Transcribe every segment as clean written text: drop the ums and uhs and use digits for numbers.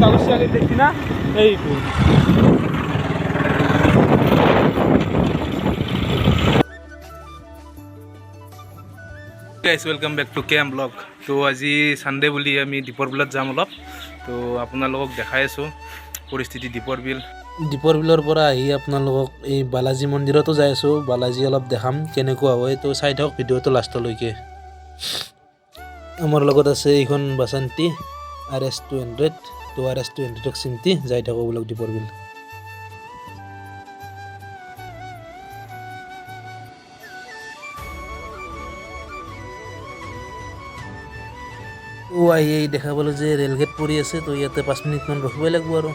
অবশ্যই আগে দেখছি না এইটু guys welcome back to KM vlog. তো আজি ছানডে বুলি আমি দীপৰ বিলত যাম অলপ। তো আপোনালোকক দেখাই আছোঁ পৰিস্থিতি দীপৰ বিলৰ পৰা আহি আপোনালোকক এই বালাজী মন্দিৰতো যাই আছোঁ। বালাজী অলপ দেখাম কেনেকুৱা হয়, তো চাই থাকক ভিডিঅ'টো লাষ্টলৈকে। আমাৰ লগত আছে এইখন বাচান্তি RS200। তো RS200ক চিন্তি যাই থাকোঁ বোলক দীপৰ বিল। আহি দেখা পালোঁ যে ৰেলগেট পৰি আছে। তো ইয়াতে 5 মিনিটমান ৰখিবই লাগিব আৰু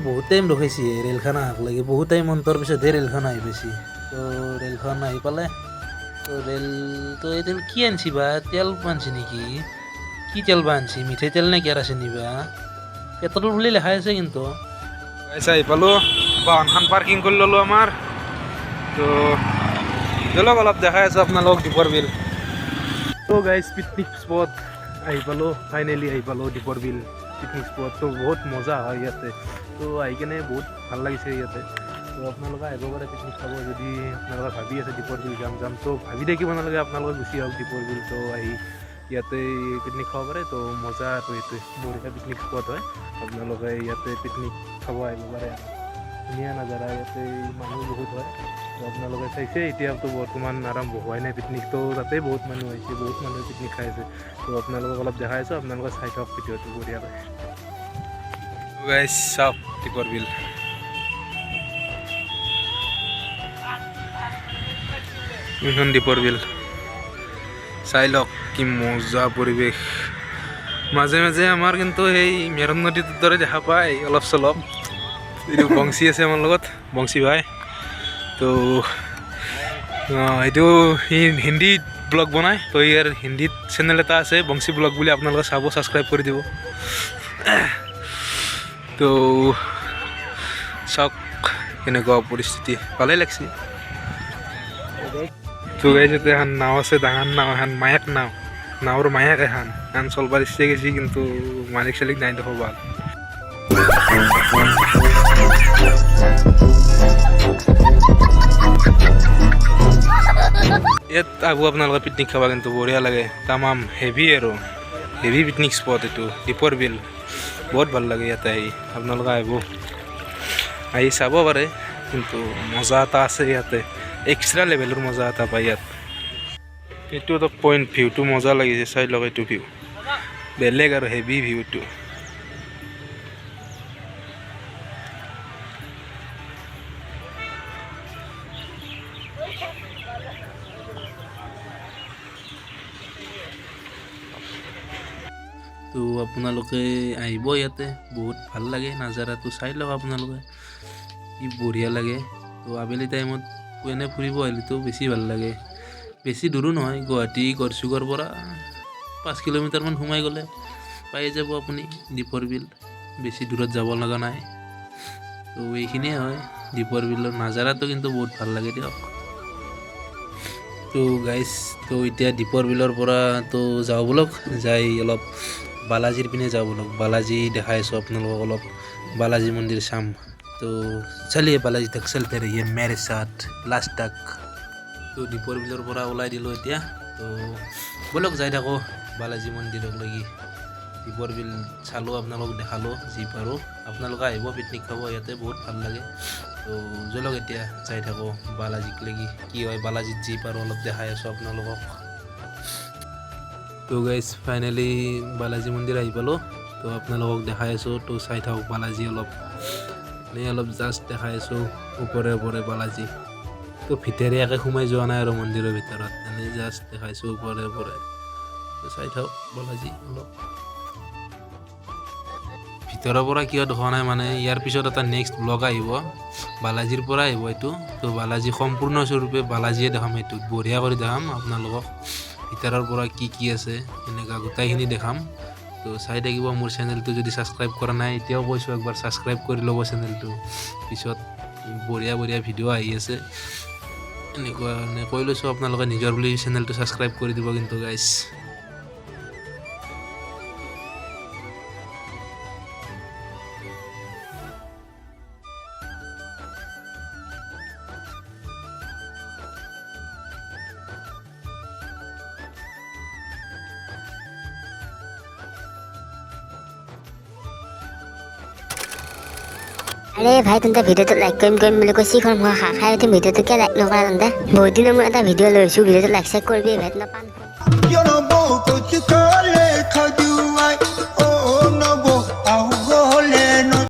বহুত টাইম ৰখাইছে ৰেলখন আহাক লাগে। বহুত টাইম অন্তৰ পিছতহে ৰেলখন আহি পাইছে। তো ৰেলখন আহি পালে। তো এই তেল কি আনছি বা তেল আনছি নেকি? কি তেল বা আনছি? মিঠাই তেল নে কেৰাচিন বা? পেট্ৰল বুলি লেখা আছে কিন্তু। আহি পালোঁ, বাহনখন পাৰ্কিং কৰি ল'লোঁ আমাৰ। তো ধৰক অলপ দেখাই আছোঁ আপোনালোকক দীপৰ বিল। তো গাইজ পিকনিক স্পট আহি পালোঁ, ফাইনেলি আহি পালোঁ দীপৰ বিল পিকনিক স্পট। তো বহুত মজা হয় ইয়াতে। তো আহি কেনে বহুত ভাল লাগিছে ইয়াতে। তো আপোনালোকে আহিব পাৰে পিকনিক খাব। যদি আপোনালোকে ভাবি আছে দীপৰ বিল যাম তো ভাবি থাকিব নালাগে, আপোনালোকে গুচি আহক দীপৰ বিল। তো আহি ইয়াতে পিকনিক খাব পাৰে। তো মজা আৰু এইটোৱে বঢ়িয়া পিকনিক স্পট হয়। আপোনালোকে ইয়াতে পিকনিক খাব আহিব পাৰে। ধুনীয়া নাজাৰা, ইয়াতে মানুহ বহুত হয়। তো আপোনালোকে চাইছে এতিয়াতো বৰ্তমান আৰম্ভ হোৱাই নাই পিকনিক। তো তাতে বহুত মানুহ আহিছে, বহুত মানুহে পিকনিক খাই আছে। তো আপোনালোকক অলপ দেখাই আছোঁ, আপোনালোকে চাই থাকক ভিডিঅ'টো বঢ়িয়াকৈ। গাইজ চাওক দীপৰ বিল। এইখন দীপৰ বিল চাই লওক, কি মজা পৰিৱেশ। মাজে মাজে আমাৰ কিন্তু সেই মেৰণ নদীটোৰ দৰে দেখা পায় অলপ চলপ। এইটো বংশী আছে আমাৰ লগত, বংশী ভাই। তো এইটো সি হিন্দীত ব্লগ বনায়। তো ইয়াৰ হিন্দীত চেনেল এটা আছে বংশী ব্লগ বুলি, আপোনালোকে চাব, ছাবস্ক্ৰাইব কৰি দিব। তো চাওক কেনেকুৱা পৰিস্থিতি, ভালেই লাগছে। তো গাইজ ইয়াতে এখন নাও আছে, ডাঙৰ নাও এখন, মায়াক নাও, নাওৰ মায়াক এখন চলবাৰ ইচ্ছে গেছি, কিন্তু মালিক চালিক নাই দেখো ভাল। ইয়াত আহো আপোনালোকে পিকনিক খাবা, কিন্তু বঢ়িয়া লাগে। তামাম হেভি আৰু হেভি পিকনিক স্পট এইটো দীপৰ বিল। বহুত ভাল লাগে ইয়াতে আহি, আপোনালোকে আহিব, আহি চাব পাৰে। কিন্তু মজা এটা আছে ইয়াতে, এক্সট্ৰা লেভেলৰ মজা এটা পায় ইয়াত। এইটো এটা পইণ্ট, ভিউটো মজা লাগিছে, চাই লওক এইটো ভিউ বেলেগ আৰু হেভি ভিউটো। তো আপোনালোকে আহিব ইয়াতে, বহুত ভাল লাগে নাজাৰাটো, চাই লওক আপোনালোকে কি বঢ়িয়া লাগে। তো আবেলি টাইমত এনে ফুৰিব আহিলেতো বেছি ভাল লাগে। বেছি দূৰো নহয়, গুৱাহাটী গড়চুকৰ পৰা 5 কিলোমিটাৰমান সোমাই গ'লে পাই যাব আপুনি দীপৰ বিল। বেছি দূৰত যাব লগা নাই। তো এইখিনিয়ে হয় দীপৰ বিলৰ নাজাৰাটো, কিন্তু বহুত ভাল লাগে দিয়ক। তো গাইজ, তো এতিয়া দীপৰ বিলৰ পৰা তো যাওঁ বলক, যাই অলপ বালাজীৰ পিনে যাওঁ বলক। বালাজী দেখাই আছোঁ আপোনালোকক অলপ, বালাজী মন্দিৰ চাম। তো চলিয়ে বালাজী তক চলতে ৰহিয়ে মেৰে সাথ লাষ্ট তক। তো দীপৰ বিলৰ পৰা ওলাই দিলোঁ এতিয়া। তো বলক যাই থাকোঁ বালাজী মন্দিৰক লাগি। দীপৰ বিল চালোঁ, আপোনালোকক দেখালোঁ যি পাৰোঁ। আপোনালোকে আহিব পিকনিক খাব, ইয়াতে বহুত ভাল লাগে। তো জলক এতিয়া যাই থাকোঁ বালাজীক লাগি, কি হয় বালাজীত যি পাৰোঁ অলপ দেখাই আছোঁ আপোনালোকক। তো গাইজ ফাইনেলি বালাজী মন্দিৰ আহি পালোঁ। তো আপোনালোকক দেখাই আছোঁ, তো চাই থাকক বালাজী অলপ, অলপ জাষ্ট দেখাই আছোঁ ওপৰে ওপৰে বালাজী। তো ভিতৰীয়াকৈ সোমাই যোৱা নাই আৰু মন্দিৰৰ ভিতৰত, এনেই জাষ্ট দেখাইছোঁ ওপৰে ওপৰে। তো চাই থাকক বালাজী অলপ ভিতৰৰ পৰা। কিয় দেখা নাই মানে, ইয়াৰ পিছত এটা নেক্সট ব্লগ আহিব, বালাজীৰ পৰা আহিব এইটো। তো বালাজী সম্পূৰ্ণ স্বৰূপে বালাজীয়ে দেখাম, এইটোত বঢ়িয়া কৰি দেখাম আপোনালোকক। ভিতৰৰ পৰা কি কি আছে এনেকুৱা গোটেইখিনি দেখাম। তো চাই থাকিব মোৰ চেনেলটো। যদি ছাবস্ক্ৰাইব কৰা নাই, এতিয়াও কৈছোঁ একবাৰ ছাবস্ক্ৰাইব কৰি ল'ব চেনেলটো। পিছত বঢ়িয়া বঢ়িয়া ভিডিঅ' আহি আছে এনেকুৱা কৈ লৈছোঁ। আপোনালোকে নিজৰ বুলি চেনেলটো ছাবস্ক্ৰাইব কৰি দিব কিন্তু গাইজ। আৰে ভাই তহঁতে ভিডিঅ'টো লাইক কৰিম বুলি কৈ চিখন মই খাই উঠি ভিডিঅ'টো কিয় লাইক নকৰা তহঁতে বহুত দিনৰ মূৰত এটা ভিডিঅ' লৈছোঁ ভিডিঅ'টো লাইক চাইক কৰিবি ভাই তহঁতে পান